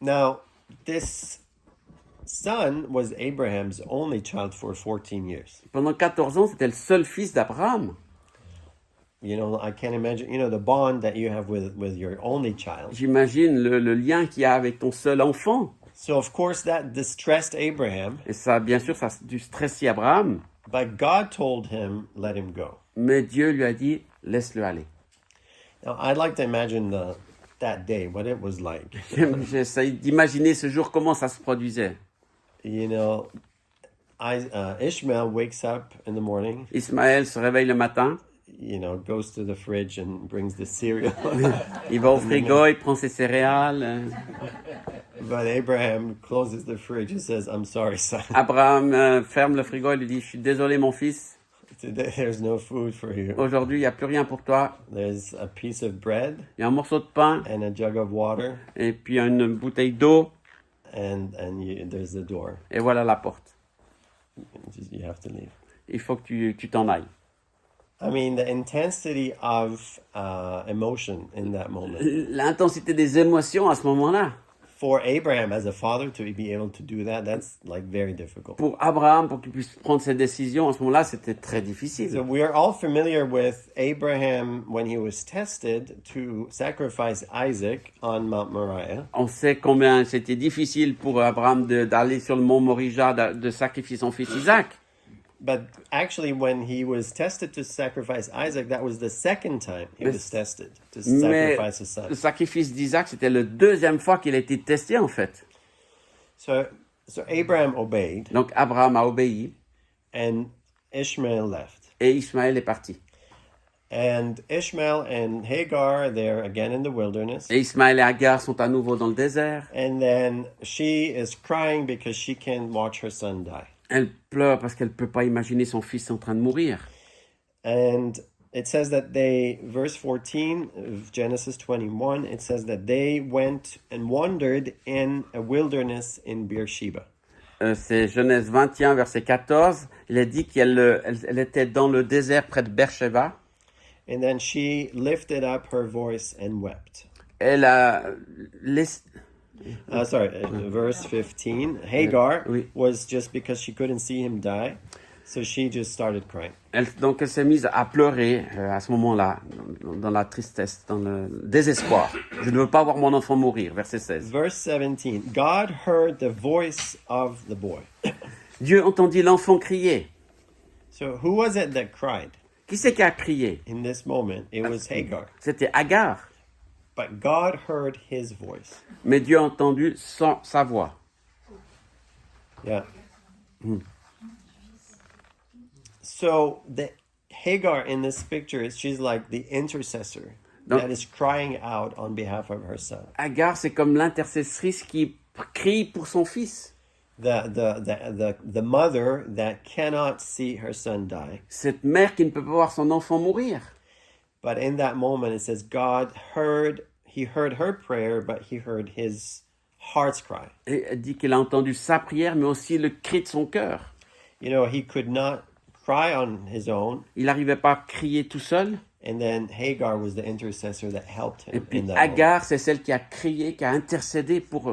Now, this son was Abraham's only child for 14 years. Pendant 14 ans, c'était le seul fils d'Abraham. You know, I can't imagine, the bond that you have with your only child. J'imagine le lien qu'il y a avec ton seul enfant. So, of course, that distressed Abraham, Et ça, bien sûr, ça a dû stresser Abraham. but God told him, let him go. Mais Dieu lui a dit, laisse-le aller. Now, I'd like to imagine that day, what it was like. J'essaie d'imaginer ce jour, comment ça se produisait. You know, Ishmael wakes up in the morning, Ismaël se réveille le matin, goes to the fridge and brings the cereal. il va au frigo, il prend ses céréales. But Abraham closes the fridge and says, I'm sorry, son. Abraham ferme le frigo et lui dit, je suis désolé mon fils, Today there's no food for you. aujourd'hui il n'y a plus rien pour toi. There's a piece of bread Il y a un morceau de pain and a jug of water, et puis une bouteille d'eau and there's the door. et voilà la porte. You have to leave. Il faut que tu t'en ailles. I mean, the intensity of emotion in that moment. L'intensité des émotions à ce moment-là. For Abraham as a father to be able to do that, that's like very difficult. Pour Abraham, pour qu'il puisse prendre ses décisions, à ce moment-là, c'était très difficile. So we are all familiar with Abraham when he was tested to sacrifice Isaac on Mount Moriah. On sait combien c'était difficile pour Abraham d'aller sur le mont Morija, de sacrifier son fils Isaac. But actually, when he was tested to sacrifice Isaac, that was the second time he was tested to Mais sacrifice his son. le sacrifice d'Isaac, c'était la deuxième fois qu'il a été testé, en fait. So Abraham obeyed, Donc Abraham a obéi and Ishmael left. et Ismaël est parti. And Ishmael and Hagar, they're again in the wilderness. Et Ismaël et Agar sont à nouveau dans le désert. And then she is crying because she can't watch her son die. Elle pleure parce qu'elle ne peut pas imaginer son fils en train de mourir. And it says that verse 14 of Genesis 21, it says that they went and wandered in a wilderness in Beersheba. C'est Genèse 21, verset 14. Il est dit qu'elle était dans le désert près de Beersheba. And then she lifted up her voice and wept. Elle a Verse 15. Hagar Oui. was just because she couldn't see him die, so she just started crying. donc elle s'est mise à pleurer à ce moment-là, dans la tristesse, dans le désespoir. Je ne veux pas voir mon enfant mourir, verset 16. Verse 17. God heard the voice of the boy. Dieu entendit l'enfant crier. So who was it that cried Qui c'est qui a crié? in this moment? It was Hagar. C'était Agar. But God heard his voice. Mais Dieu a entendu sa voix. Yeah. So the Hagar in this picture, she's like the intercessor Donc- that is crying out on behalf of her son. Agar, c'est comme l'intercessrice qui crie pour son fils. The mother that cannot see her son die. Cette mère qui ne peut pas voir son enfant mourir. But in that moment, it says God he heard her prayer, but he heard his heart's cry. Et elle dit qu'elle a entendu sa prière, mais aussi le cri de son cœur. You know, he could not cry on his own. Il n'arrivait pas à crier tout seul. And then Hagar was the intercessor that helped Et him puis in that moment. Agar, c'est celle qui a crié, qui a intercédé pour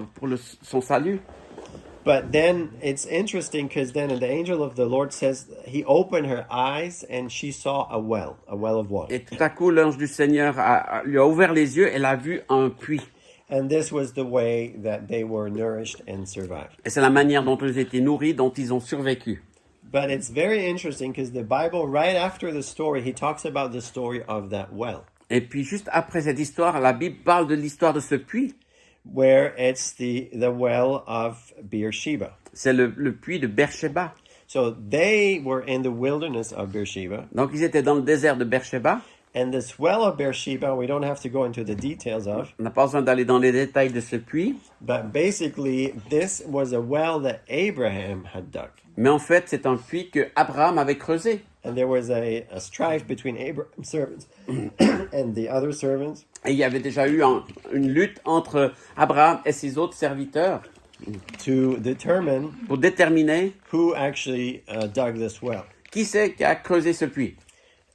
son salut. But then it's interesting because then the angel of the Lord says he opened her eyes and she saw a well of water. Et tout à coup, l'ange du Seigneur lui a ouvert les yeux, elle a vu un puits. And this was the way that they were nourished and survived. Et c'est la manière dont ils étaient nourris, dont ils ont survécu. But it's very interesting because the Bible, right after the story, he talks about the story of that well, Et puis juste après cette histoire, la Bible parle de l'histoire de ce puits. where it's the well of Beersheba. C'est le puits de Beersheba. So they were in the wilderness of Beersheba. Donc ils étaient dans le désert de Beersheba. And this well of Beersheba, we don't have to go into the details of, On n'a pas besoin d'aller dans les détails de ce puits. but basically this was a well that Abraham had dug. Mais en fait, c'est un puits que Abraham avait creusé. And there was a strife between Abraham's servants and the other servants Et il y avait déjà eu une lutte entre Abraham et ses autres serviteurs to determine pour déterminer who actually dug this well. qui c'est qui a creusé ce puits.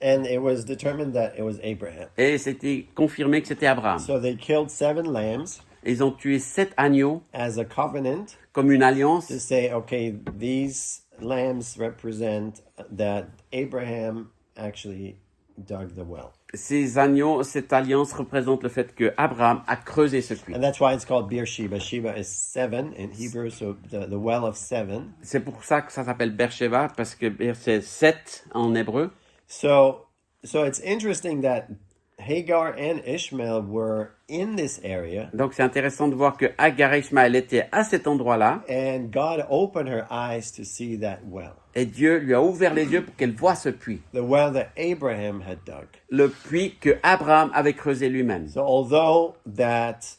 And it was determined that it was Abraham. Et c'était confirmé que c'était Abraham. So they killed 7 lambs Et ils ont tué 7 agneaux as a covenant comme une alliance. to say, okay, these lambs represent that Abraham actually dug the well. Ces agneaux, cette alliance représente le fait que Abraham a creusé ce puits. And that's why it's called Beersheba. Sheba is 7 in Hebrew, so the well of 7. C'est pour ça que ça s'appelle Beersheba, parce que c'est 7 en hébreu. So it's interesting that Hagar and Ishmael were in this area, Donc c'est intéressant de voir que Agar et Ishmaël étaient à cet endroit-là, and God opened her eyes to see that well, et Dieu lui a ouvert les yeux pour qu'elle voie ce puits. the well that Abraham had dug. Le puits que Abraham avait creusé lui-même. So although that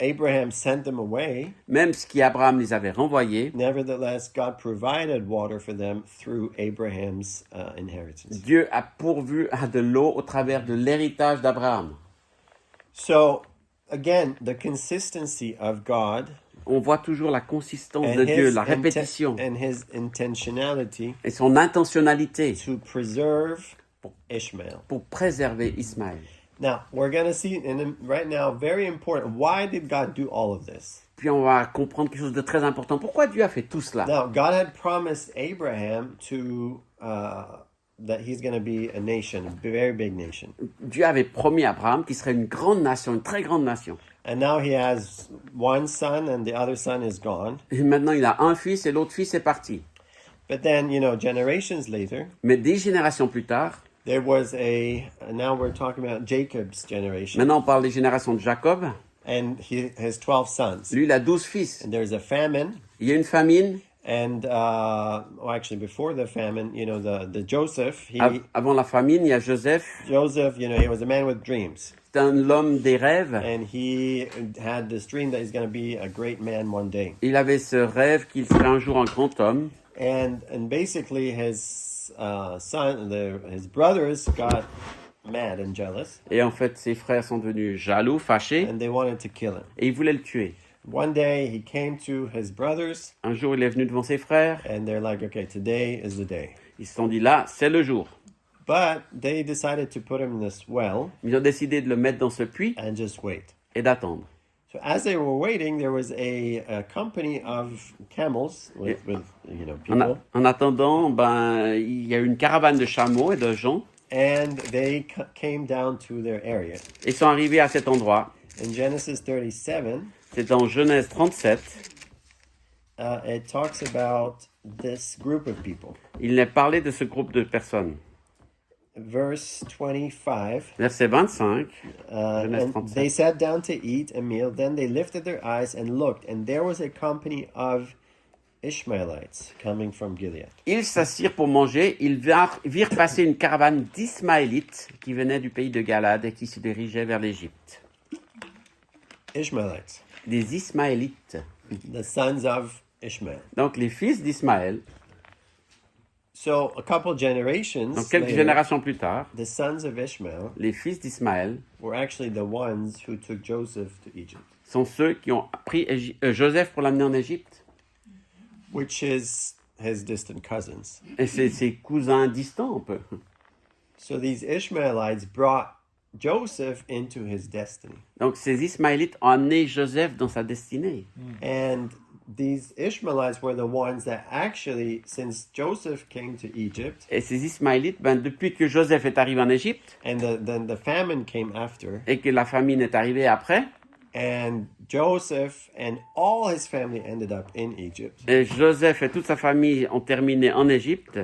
Abraham sent them away, Même si Abraham les avait renvoyés, nevertheless, God provided water for them through Abraham's inheritance. Dieu a pourvu à de l'eau au travers de l'héritage d'Abraham. So again, the consistency of God On voit toujours la consistance and de Dieu, his, la répétition and his intentionality et son intentionnalité to preserve Ishmael. pour préserver Ismaël. Now, we're going to see right now, very important. Why did God do all of this? Puis on va comprendre quelque chose de très important. Pourquoi Dieu a fait tout cela? Now, God had promised Abraham that he's going to be a nation, a very big nation. Dieu avait promis à Abraham qu'il serait une grande nation, une très grande nation. And now he has one son and the other son is gone. Et maintenant, il a un fils et l'autre fils est parti. But then, generations later, Mais des générations plus tard, there was now we're talking about Jacob's generation. maintenant on parle des générations de Jacob. And he has 12 sons. Lui, il a 12 fils. And there's a famine. Il y a une famine. And, actually, before the famine, the Joseph, Avant la famine, il y a Joseph. Joseph, he was a man with dreams. C'est l'homme des rêves. And he had this dream that he's going to be a great man one day. Il avait ce rêve qu'il serait un jour un grand homme. and basically his his brothers got mad and jealous, Et en fait, ses frères sont devenus jaloux, fâchés, and they wanted to kill him. et ils voulaient le tuer. One day he came to his brothers, Un jour, il est venu devant ses frères. and they're like, okay, today is the day. Ils se sont dit, là, c'est le jour. But they decided to put him in this well Ils ont décidé de le mettre dans ce puits and just wait. et d'attendre. So as they were waiting, there was a company of camels with people, En attendant, il y a eu une caravane de chameaux et de gens. and they came down to their area. Ils sont arrivés à cet endroit. In Genesis 37, C'est dans Genèse 37. it talks about this group of people. Il est parlé de ce groupe de personnes. Verse 25, Verset 25. Genèse and 37. they sat down to eat a meal. Then they lifted their eyes and looked, and there was a company of Ishmaelites coming from Gilead. Ils s'assirent pour manger. Ils virent passer une caravane d'Ismaélites qui venait du pays de Galade et qui se dirigeait vers l'Égypte. Ishmaelites, Des Ismaélites. the sons of Ishmael. Donc les fils d'Ismaël. So a couple generations Donc quelques later, générations plus tard, the sons of Ishmael les fils d'Ismaël were actually the ones who took Joseph to Egypt, sont ceux qui ont pris Joseph pour l'amener en Égypte. which is his distant cousins. Et c'est ses cousins distants un peu. So these Ishmaelites brought Joseph into his destiny. Donc ces Ismaélites ont amené Joseph dans sa destinée. And these Ishmaelites were the ones that actually, since Joseph came to Egypt, Et ces Ismaélites, depuis que Joseph est arrivé en Égypte and then the famine came after, et que la famine est arrivée après, and Joseph and all his family ended up in Egypt. et Joseph et toute sa famille ont terminé en Égypte.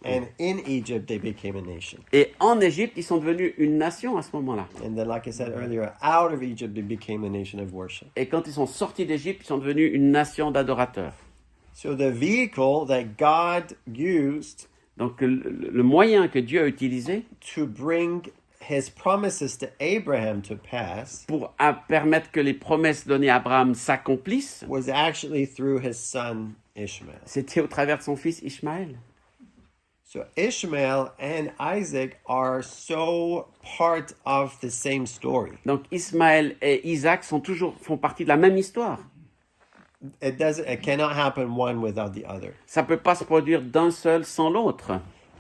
And in Egypt, they became a nation. Et en Égypte, ils sont devenus une nation à ce moment-là. And then, like I said earlier, out of Egypt, they became a nation of worship. Et quand ils sont sortis d'Égypte, ils sont devenus une nation d'adorateurs. So the vehicle that God used Donc le moyen que Dieu a utilisé to bring his promises to Abraham to pass pour permettre que les promesses données à Abraham s'accomplissent, was actually through his son Ishmael. c'était au travers de son fils Ishmaël. So Ishmael and Isaac are so part of the same story. Donc Ismaël et Isaac font partie de la même histoire. It cannot happen one without the other. Ça peut pas se produire d'un seul sans l'autre.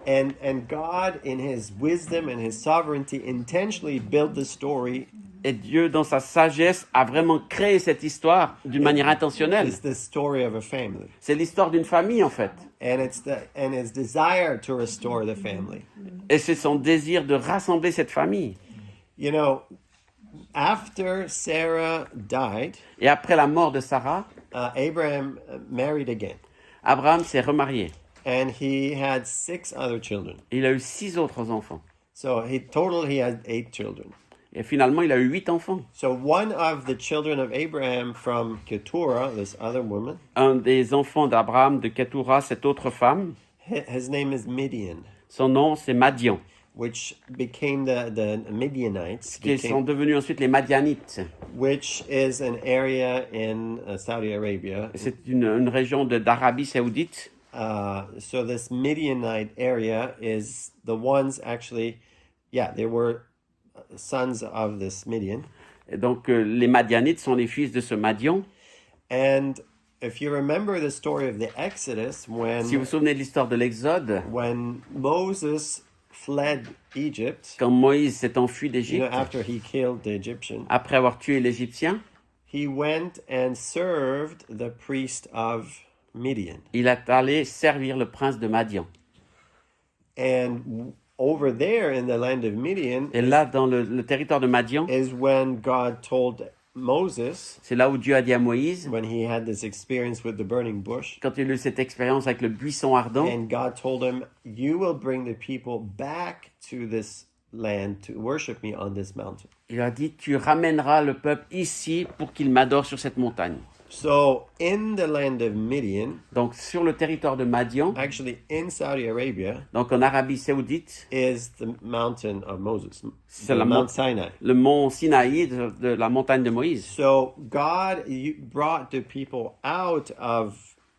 And God, in his wisdom and his sovereignty, intentionally built the story. Et Dieu, dans sa sagesse, a vraiment créé cette histoire d'une manière intentionnelle. It's the story of a family. C'est l'histoire d'une famille, en fait. And and his desire to restore the family. Et c'est son désir de rassembler cette famille. You know, after Sarah died, Et après la mort de Sarah, Abraham married again. Abraham s'est remarié. And he had 6 other children. Il a eu 6 autres enfants. So he had 8 children. Et finalement, il a eu 8 enfants. So one of the children of Abraham from Keturah, this other woman, Un des enfants d'Abraham, de Keturah, cette autre femme, his name is Midian, son nom, c'est Madian, which became the Midianites, qui sont devenus ensuite les Madianites. which is an area in Saudi Arabia. C'est une région d'Arabie saoudite. So this Midianite area is the ones actually, they were sons of this Midian. Et donc, les Madianites sont les fils de ce Madian. And if you remember the story of the Exodus, Si vous vous souvenez de l'histoire de l'Exode, when Moses fled Egypt, quand Moïse s'est enfui you know, d'Égypte, after he killed the Egyptian, après avoir tué l'Égyptien, he went and served the priest of Midian. il est allé servir le prince de Madian. And over there in the land of Midian Et là, dans le territoire de Madian, is when God told Moses, c'est là où Dieu a dit à Moïse, when he had this experience with the burning bush, quand il a eu cette expérience avec le buisson ardent, and God told him, you will bring the people back to this land to worship me on this mountain. il a dit, tu ramèneras le peuple ici pour qu'il m'adore sur cette montagne. So in the land of Midian, Donc, sur le territoire de Madian, actually in Saudi Arabia, donc en Arabie saoudite, is the mountain of Moses, c'est the Mount Sinai. le mont Sinaï de la montagne de Moïse. So God brought the people out of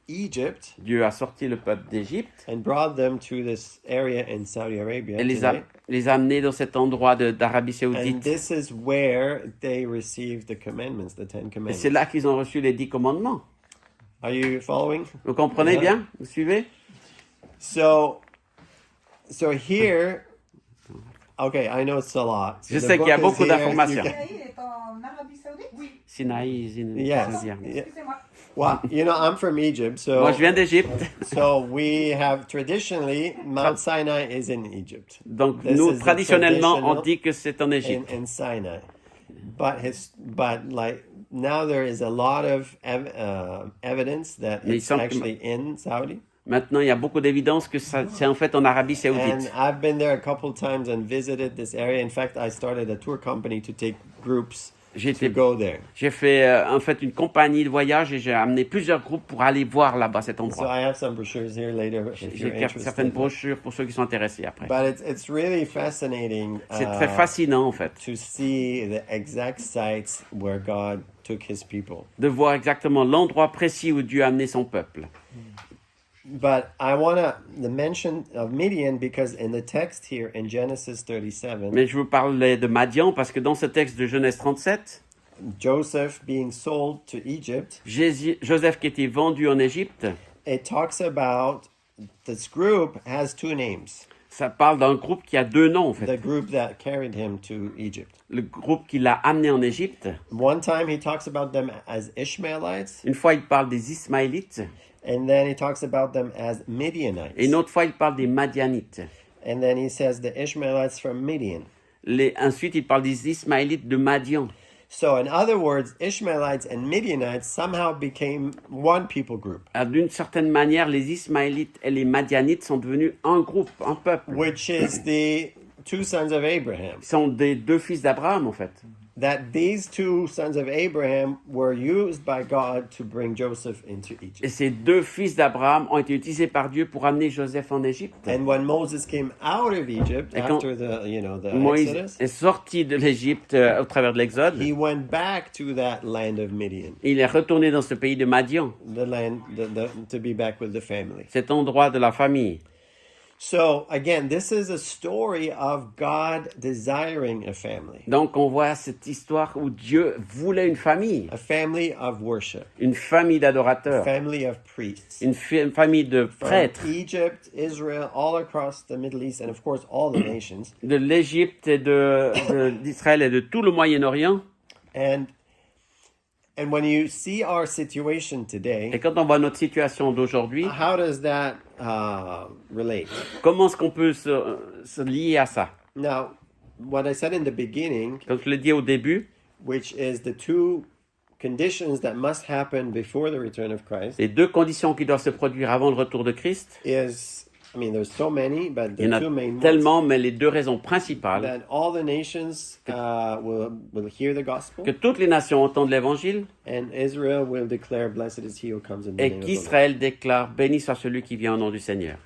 Egypt Dieu a sorti le peuple d'Égypte and brought them to this area in Saudi Arabia et today. les a amenés dans cet endroit d'Arabie And Saoudite. this is where they received the commandments, the Ten Et Commandments. c'est là qu'ils ont reçu les 10 commandements. Are you following? Vous comprenez bien? Vous suivez? So here, okay, I know it's a lot. So Je the sais qu'il y a book is beaucoup here, d'informations. you Sinaï est en Arabie Saoudite? Oui. Sinaï, Yes. Saoudia. Yeah. Excusez-moi. Well, you know, I'm from Egypt, so Moi, je viens d'Égypte. so we have traditionally Mount Sinai is in Egypt, Donc, This nous, is the traditionnellement, on traditional dit que c'est en Égypte. in Sinai, but like now there is a lot of evidence that Mais it's some- actually in Saudi. Maintenant, il y a beaucoup d'évidence que c'est en fait en Arabie And Saoudite. I've been there a couple times and visited this area. In fact, I started a tour company to take groups J'ai to été- go there. J'ai fait en fait une compagnie de voyage et j'ai amené plusieurs groupes pour aller voir là-bas cet So endroit. I have some brochures here later if J'ai you're certaines interested. brochures pour ceux qui sont intéressés après. But it's really fascinating C'est très fascinant en fait to see the exact sites where God took his people. de voir exactement l'endroit précis où Dieu a amené son peuple. But I want to mention of Midian because in the text here in Genesis 37, Mais je vous parlais de Madian parce que dans ce texte de Genèse 37, Joseph being sold to Egypt, Joseph qui était vendu en Égypte, it talks about this group has two names. ça parle d'un groupe qui a deux noms en fait. The group that carried him to Egypt. Le groupe qui l'a amené en Égypte, One time he talks about them as Ishmaelites, une fois il parle des Ismaélites and then he talks about them as et Midianites. une autre fois il parle des Madianites. And then he says the Ishmaelites from Midian. Ensuite il parle des Ismaélites de Madian. So, in other words, Ishmaelites and Midianites somehow became one people group, Alors, d'une certaine manière, les Ismaélites et les Madianites sont devenus un groupe, un peuple. which is the two sons of Abraham. Ils sont des deux fils d'Abraham en fait. That these two sons of Abraham were used by God to bring Joseph into Et Egypt. ces deux fils d'Abraham ont été utilisés par Dieu pour amener Joseph en Égypte. And when Moses came out of Egypt Et quand after the Moïse Exodus, est sorti de l'Égypte au travers de l'Exode, he went back to that land of Midian, il est retourné dans ce pays de Madian, the land to be back with the family. cet endroit de la famille. So again, this is a story of God desiring a family, Donc on voit cette histoire où Dieu voulait une famille of worship, d'adorateurs, family of priests. une famille de From prêtres Egypt, Israel, all across the Middle East, and of course all the nations. de l'Égypte et d'Israël et de tout le Moyen-Orient. And when you see our situation Et today, quand on voit notre situation d'aujourd'hui, how does that relate? comment est-ce qu'on peut se lier à ça? Now, what I said in the beginning, Comme je l'ai dit au début, which is the two conditions that must happen before the return of Christ, les deux conditions qui doivent se produire avant le retour de Christ, is, I mean, there's so many, but il y the en two a main ones, tellement, mais les deux raisons principales, that all the nations will hear the gospel, que toutes les nations entendent l'évangile and Israel will declare, blessed is he who comes in the et name of the Lord. qu'Israël déclare, béni soit celui qui vient au nom du Seigneur.